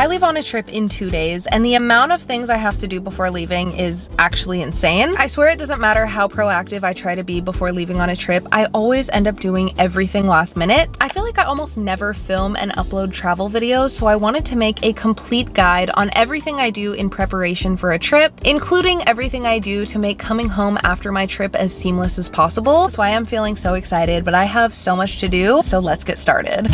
I leave on a trip in 2 days, and the amount of things I have to do before leaving is actually insane. I swear it doesn't matter how proactive I try to be before leaving on a trip, I always end up doing everything last minute. I feel like I almost never film and upload travel videos, so I wanted to make a complete guide on everything I do in preparation for a trip, including everything I do to make coming home after my trip as seamless as possible. So I am feeling so excited, but I have so much to do, so let's get started.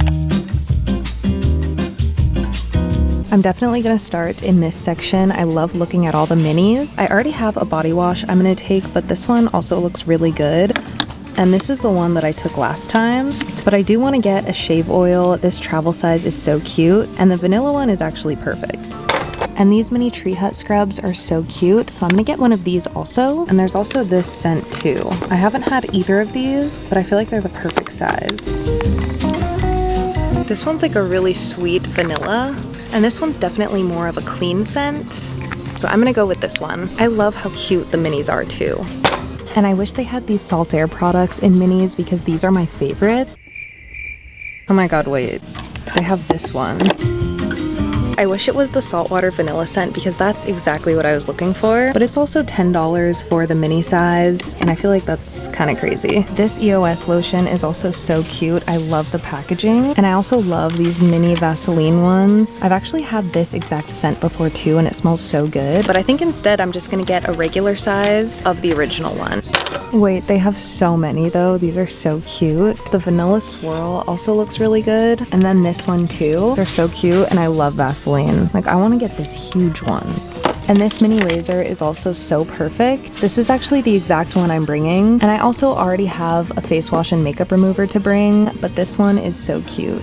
I'm definitely gonna start in this section. I love looking at all the minis. I already have a body wash I'm gonna take, but this one also looks really good. And this is the one that I took last time, but I do want to get a shave oil. This travel size is so cute, and the vanilla one is actually perfect. And these mini tree hut scrubs are so cute, so I'm gonna get one of these also. And there's also this scent too. I haven't had either of these, but I feel like they're the perfect size. This one's like a really sweet vanilla, and this one's definitely more of a clean scent. So I'm gonna go with this one. I love how cute the minis are too. And I wish they had these salt air products in minis because these are my favorite. Oh my god, wait. They have this one. I wish it was the saltwater vanilla scent because that's exactly what I was looking for. But it's also $10 for the mini size, and I feel like that's kind of crazy. This EOS lotion is also so cute. I love the packaging. And I also love these mini Vaseline ones. I've actually had this exact scent before too, and it smells so good. But I think instead I'm just gonna get a regular size of the original one. Wait, they have so many though. These are so cute. The vanilla swirl also looks really good. And then this one too. They're so cute, and I love Vaseline. Like, I want to get this huge one. And this mini razor is also so perfect. This is actually the exact one I'm bringing. And I also already have a face wash and makeup remover to bring, but this one is so cute.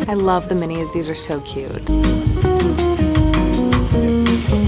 I love the minis. These are so cute.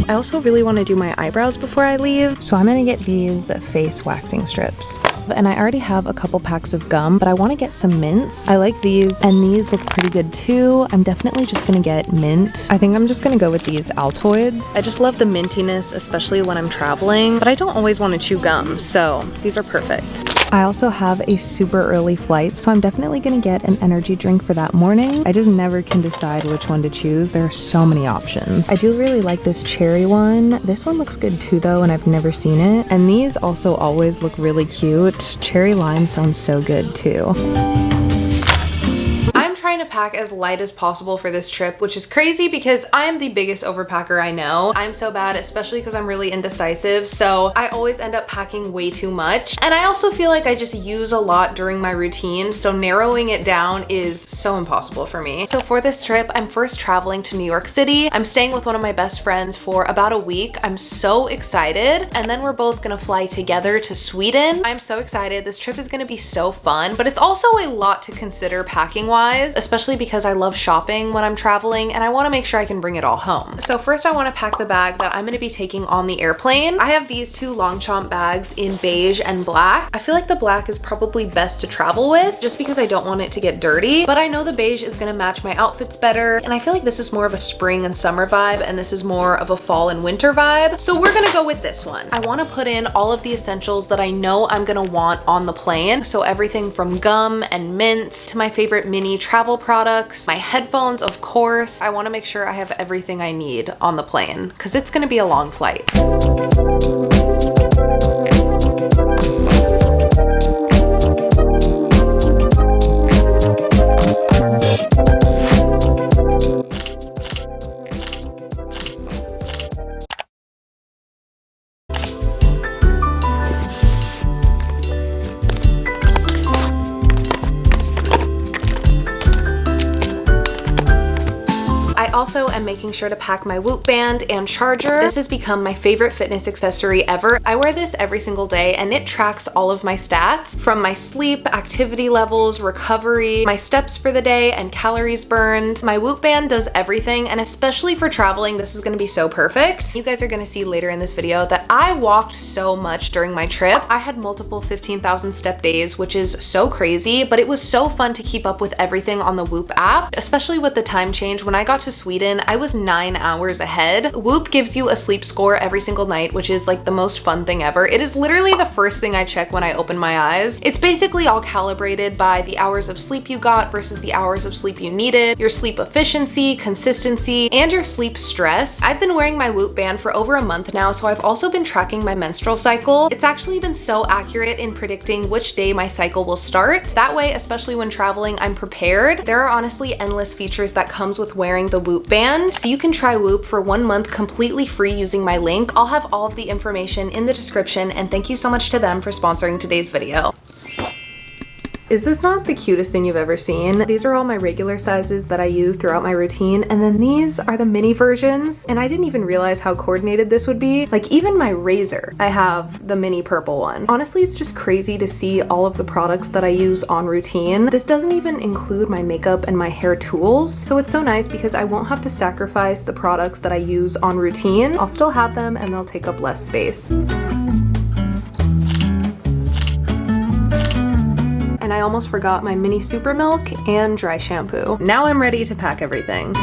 I also really want to do my eyebrows before I leave, so I'm gonna get these face waxing strips. And I already have a couple packs of gum, but I want to get some mints. I like these, and these look pretty good too. I'm definitely just gonna get mint. I think I'm just gonna go with these Altoids. I just love the mintiness, especially when I'm traveling, but I don't always want to chew gum, so these are perfect. I also have a super early flight, so I'm definitely gonna get an energy drink for that morning. I just never can decide which one to choose. There are so many options. I do really like this cherry one. This one looks good too though, and I've never seen it. And these also always look really cute. Cherry lime sounds so good too. Trying to pack as light as possible for this trip, which is crazy because I am the biggest overpacker I know. I'm so bad, especially because I'm really indecisive, so I always end up packing way too much. And I also feel like I just use a lot during my routine, so narrowing it down is so impossible for me. So for this trip, I'm first traveling to New York City. I'm staying with one of my best friends for about a week. I'm so excited. And then we're both gonna fly together to Sweden. I'm so excited. This trip is gonna be so fun, but it's also a lot to consider packing wise, especially because I love shopping when I'm traveling and I want to make sure I can bring it all home. So first I want to pack the bag that I'm going to be taking on the airplane. I have these two Longchamp bags in beige and black. I feel like the black is probably best to travel with just because I don't want it to get dirty, but I know the beige is going to match my outfits better, and I feel like this is more of a spring and summer vibe and this is more of a fall and winter vibe, so we're going to go with this one. I want to put in all of the essentials that I know I'm going to want on the plane, so everything from gum and mints to my favorite mini travel products, my headphones, of course. I want to make sure I have everything I need on the plane because it's going to be a long flight. Also, I'm making sure to pack my Whoop band and charger. This has become my favorite fitness accessory ever. I wear this every single day and it tracks all of my stats from my sleep, activity levels, recovery, my steps for the day, and calories burned. My Whoop band does everything, and especially for traveling, this is gonna be so perfect. You guys are gonna see later in this video that I walked so much during my trip. I had multiple 15,000 step days, which is so crazy, but it was so fun to keep up with everything on the Whoop app, especially with the time change. When I got to Sweden, Sweden, I was 9 hours ahead. Whoop gives you a sleep score every single night, which is like the most fun thing ever. It is literally the first thing I check when I open my eyes. It's basically all calibrated by the hours of sleep you got versus the hours of sleep you needed, your sleep efficiency, consistency, and your sleep stress. I've been wearing my Whoop band for over a month now, so I've also been tracking my menstrual cycle. It's actually been so accurate in predicting which day my cycle will start. That way, especially when traveling, I'm prepared. There are honestly endless features that comes with wearing the Whoop band, so you can try Whoop for 1 month completely free using my link. I'll have all of the information in the description, and thank you so much to them for sponsoring today's video. Is this not the cutest thing you've ever seen? These are all my regular sizes that I use throughout my routine, and then these are the mini versions, and I didn't even realize how coordinated this would be. Like, even my razor, I have the mini purple one. Honestly, it's just crazy to see all of the products that I use on routine. This doesn't even include my makeup and my hair tools, so it's so nice because I won't have to sacrifice the products that I use on routine. I'll still have them and they'll take up less space. And I almost forgot my mini super milk and dry shampoo. Now I'm ready to pack everything.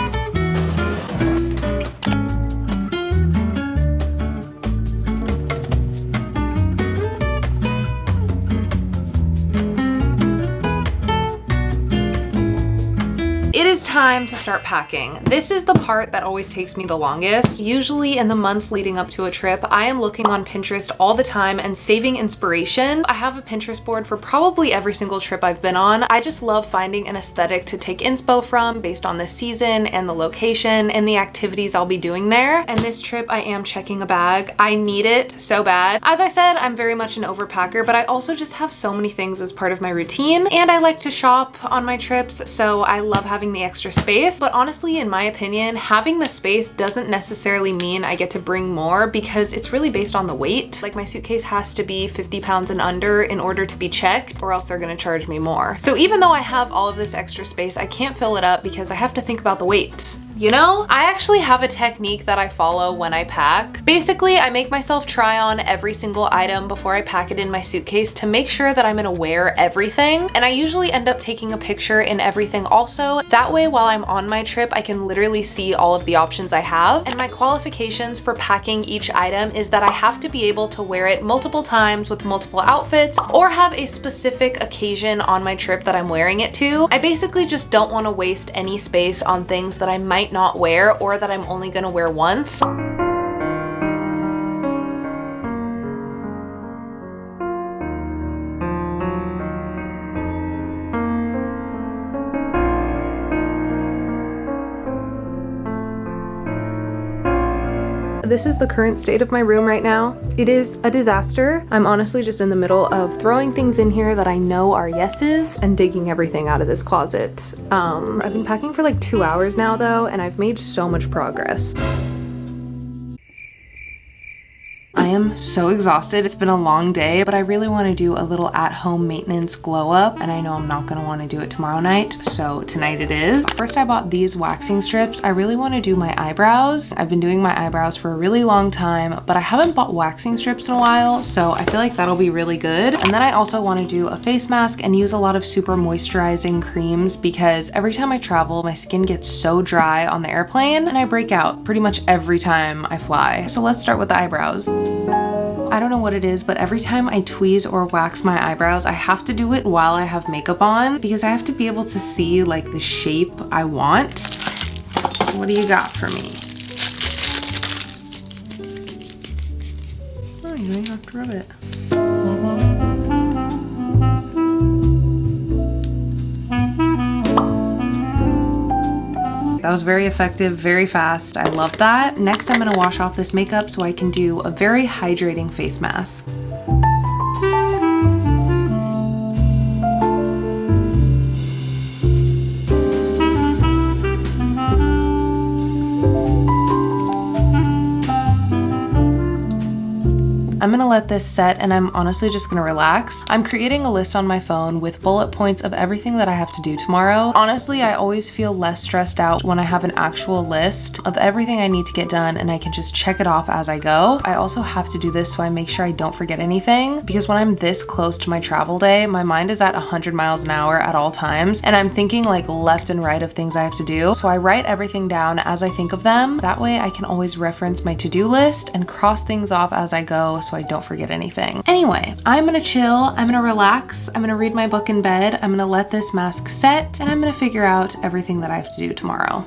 It is time to start packing. This is the part that always takes me the longest. Usually in the months leading up to a trip, I am looking on Pinterest all the time and saving inspiration. I have a Pinterest board for probably every single trip I've been on. I just love finding an aesthetic to take inspo from based on the season and the location and the activities I'll be doing there. And this trip I am checking a bag. I need it so bad. As I said, I'm very much an overpacker, but I also just have so many things as part of my routine, and I like to shop on my trips, so I love having the extra space. But honestly, in my opinion, having the space doesn't necessarily mean I get to bring more, because it's really based on the weight. Like, my suitcase has to be 50 pounds and under in order to be checked, or else they're gonna charge me more. So even though I have all of this extra space, I can't fill it up because I have to think about the weight. You know, I actually have a technique that I follow when I pack. Basically, I make myself try on every single item before I pack it in my suitcase to make sure that I'm gonna wear everything. And I usually end up taking a picture in everything also. That way, while I'm on my trip, I can literally see all of the options I have. And my qualifications for packing each item is that I have to be able to wear it multiple times with multiple outfits, or have a specific occasion on my trip that I'm wearing it to. I basically just don't want to waste any space on things that I might not wear or that I'm only gonna wear once. This is the current state of my room right now. It is a disaster. I'm honestly just in the middle of throwing things in here that I know are yeses and digging everything out of this closet. I've been packing for like 2 hours now though, and I've made so much progress. I am so exhausted. It's been a long day, but I really want to do a little at-home maintenance glow up, and I know I'm not going to want to do it tomorrow night, so tonight it is. First, I bought these waxing strips. I really want to do my eyebrows. I've been doing my eyebrows for a really long time, but I haven't bought waxing strips in a while, so I feel like that'll be really good. And then I also want to do a face mask and use a lot of super moisturizing creams, because every time I travel, my skin gets so dry on the airplane and I break out pretty much every time I fly. So let's start with the eyebrows. I don't know what it is, but every time I tweeze or wax my eyebrows, I have to do it while I have makeup on, because I have to be able to see like the shape I want. What do you got for me? Oh, you don't have to rub it. That was very effective, very fast. I love that. Next, I'm gonna wash off this makeup so I can do a very hydrating face mask. I'm gonna let this set and I'm honestly just gonna relax. I'm creating a list on my phone with bullet points of everything that I have to do tomorrow. Honestly, I always feel less stressed out when I have an actual list of everything I need to get done and I can just check it off as I go. I also have to do this so I make sure I don't forget anything, because when I'm this close to my travel day, my mind is at 100 miles an hour at all times and I'm thinking like left and right of things I have to do. So I write everything down as I think of them. That way I can always reference my to-do list and cross things off as I go so I don't forget anything. Anyway, I'm gonna chill, I'm gonna relax, I'm gonna read my book in bed, I'm gonna let this mask set, and I'm gonna figure out everything that I have to do tomorrow.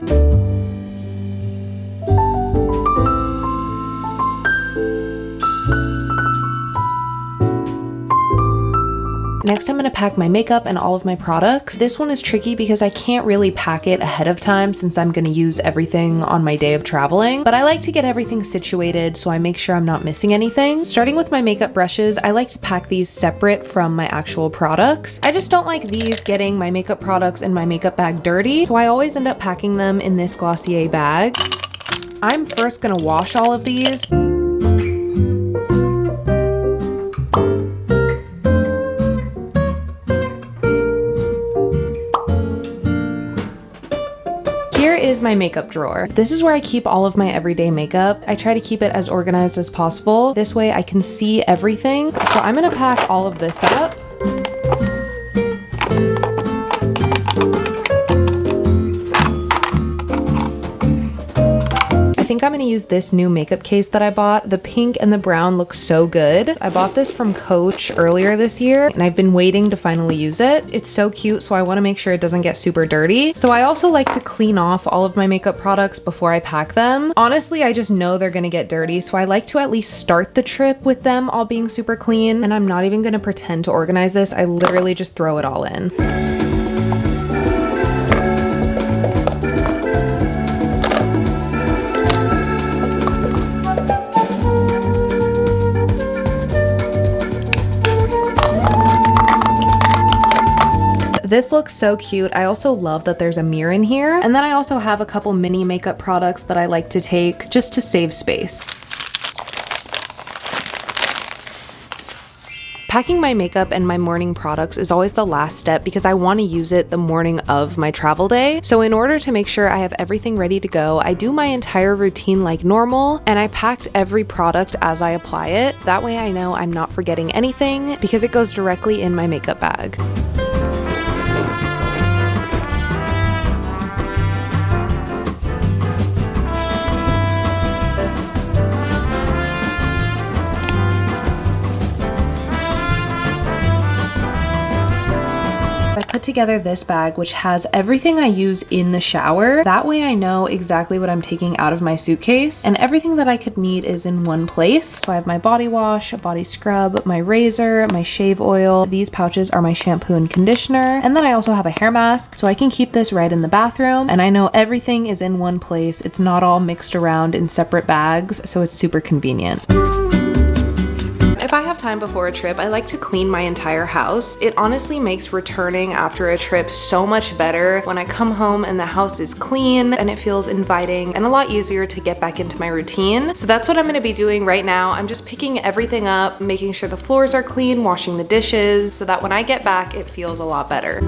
Next, I'm gonna pack my makeup and all of my products. This one is tricky because I can't really pack it ahead of time since I'm gonna use everything on my day of traveling, but I like to get everything situated so I make sure I'm not missing anything. Starting with my makeup brushes, I like to pack these separate from my actual products. I just don't like these getting my makeup products and my makeup bag dirty, so I always end up packing them in this Glossier bag. I'm first gonna wash all of these. Here is my makeup drawer. This is where I keep all of my everyday makeup. I try to keep it as organized as possible. This way I can see everything. So I'm gonna pack all of this up. I think I'm gonna use this new makeup case that I bought. The pink and the brown look so good. I bought this from Coach earlier this year and I've been waiting to finally use it. It's so cute, so I wanna make sure it doesn't get super dirty. So I also like to clean off all of my makeup products before I pack them. Honestly, I just know they're gonna get dirty, so I like to at least start the trip with them all being super clean, and I'm not even gonna pretend to organize this. I literally just throw it all in. This looks so cute. I also love that there's a mirror in here. And then I also have a couple mini makeup products that I like to take just to save space. Packing my makeup and my morning products is always the last step because I want to use it the morning of my travel day. So in order to make sure I have everything ready to go, I do my entire routine like normal, and I packed every product as I apply it. That way I know I'm not forgetting anything because it goes directly in my makeup bag. I put together this bag which has everything I use in the shower. That way I know exactly what I'm taking out of my suitcase, and everything that I could need is in one place. So I have my body wash, a body scrub, my razor, my shave oil. These pouches are my shampoo and conditioner, and then I also have a hair mask so I can keep this right in the bathroom, and I know everything is in one place. It's not all mixed around in separate bags, so it's super convenient. If I have time before a trip, I like to clean my entire house. It honestly makes returning after a trip so much better when I come home and the house is clean and it feels inviting and a lot easier to get back into my routine. So that's what I'm gonna be doing right now. I'm just picking everything up, making sure the floors are clean, washing the dishes, so that when I get back, it feels a lot better.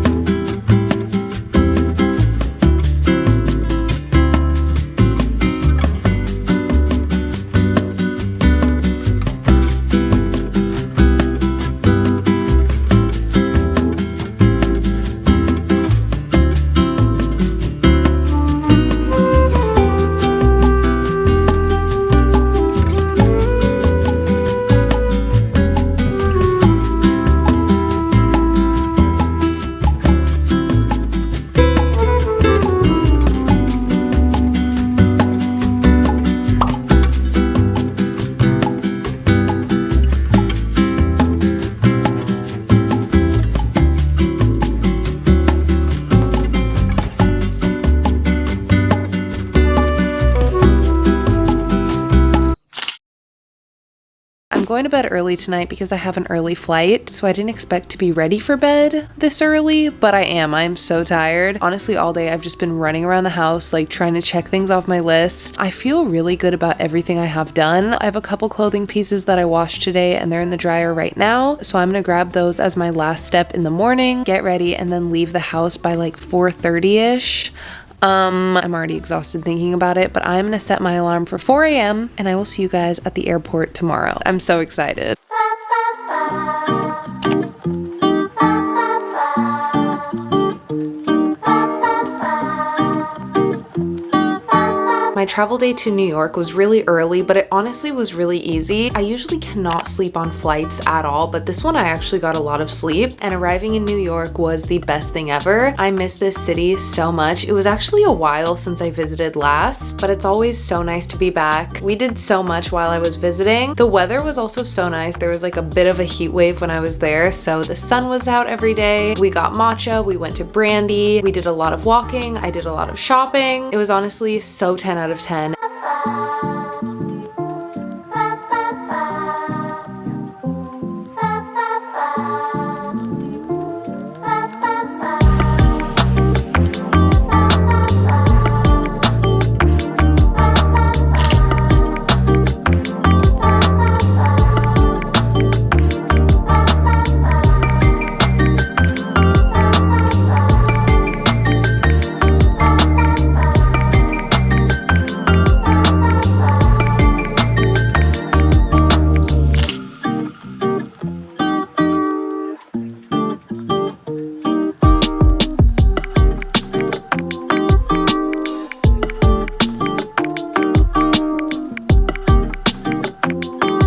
I'm going to bed early tonight because I have an early flight, so I didn't expect to be ready for bed this early, but I am. I'm so tired. Honestly, all day I've just been running around the house, like trying to check things off my list. I feel really good about everything I have done. I have a couple clothing pieces that I washed today and they're in the dryer right now, so I'm gonna grab those as my last step in the morning, get ready, and then leave the house by like 4:30ish. I'm already exhausted thinking about it, but I'm gonna set my alarm for 4 a.m. and I will see you guys at the airport tomorrow. I'm so excited. My travel day to New York was really early, but it honestly was really easy. I usually cannot sleep on flights at all, but this one I actually got a lot of sleep, and arriving in New York was the best thing ever. I miss this city so much. It was actually a while since I visited last, but it's always so nice to be back. We did so much while I was visiting. The weather was also so nice. There was like a bit of a heat wave when I was there, so the sun was out every day. We got matcha, we went to Brandy, we did a lot of walking, I did a lot of shopping. It was honestly so 10 out of 10.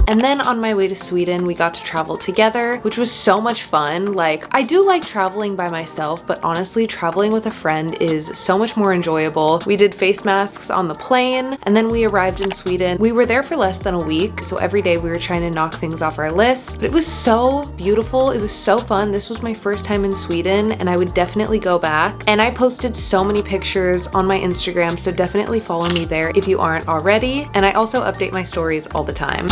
And then on my way to Sweden, we got to travel together, which was so much fun. Like, I do like traveling by myself, but honestly, traveling with a friend is so much more enjoyable. We did face masks on the plane, and then we arrived in Sweden. We were there for less than a week, so every day we were trying to knock things off our list. But it was so beautiful. It was so fun. This was my first time in Sweden, and I would definitely go back. And I posted so many pictures on my Instagram, so definitely follow me there if you aren't already. And I also update my stories all the time.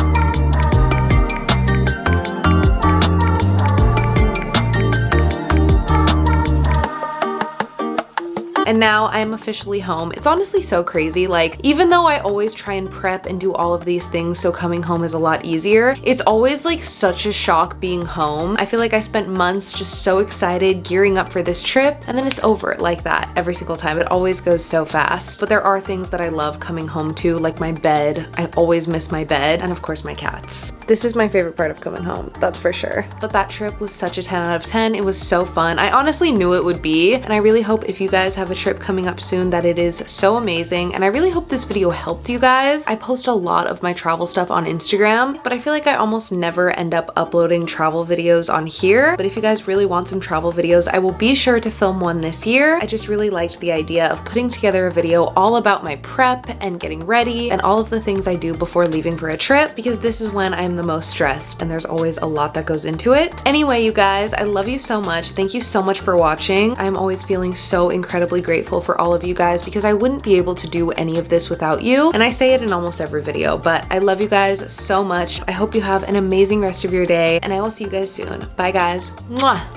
And now I'm officially home. It's honestly so crazy. Like, even though I always try and prep and do all of these things so coming home is a lot easier, it's always like such a shock being home. I feel like I spent months just so excited gearing up for this trip, and then it's over like that every single time. It always goes so fast. But there are things that I love coming home to, like my bed. I always miss my bed, and of course my cats. This is my favorite part of coming home, that's for sure. But that trip was such a 10 out of 10. It was so fun. I honestly knew it would be, and I really hope if you guys have a trip coming up soon that it is so amazing. And I really hope this video helped you guys. I post a lot of my travel stuff on Instagram, but I feel like I almost never end up uploading travel videos on here. But if you guys really want some travel videos, I will be sure to film one this year. I just really liked the idea of putting together a video all about my prep and getting ready and all of the things I do before leaving for a trip, because this is when I'm the most stressed and there's always a lot that goes into it. Anyway, you guys, I love you so much. Thank you so much for watching. I'm always feeling so incredibly grateful for all of you guys because I wouldn't be able to do any of this without you. And I say it in almost every video, but I love you guys so much. I hope you have an amazing rest of your day, and I will see you guys soon. Bye guys. Mwah.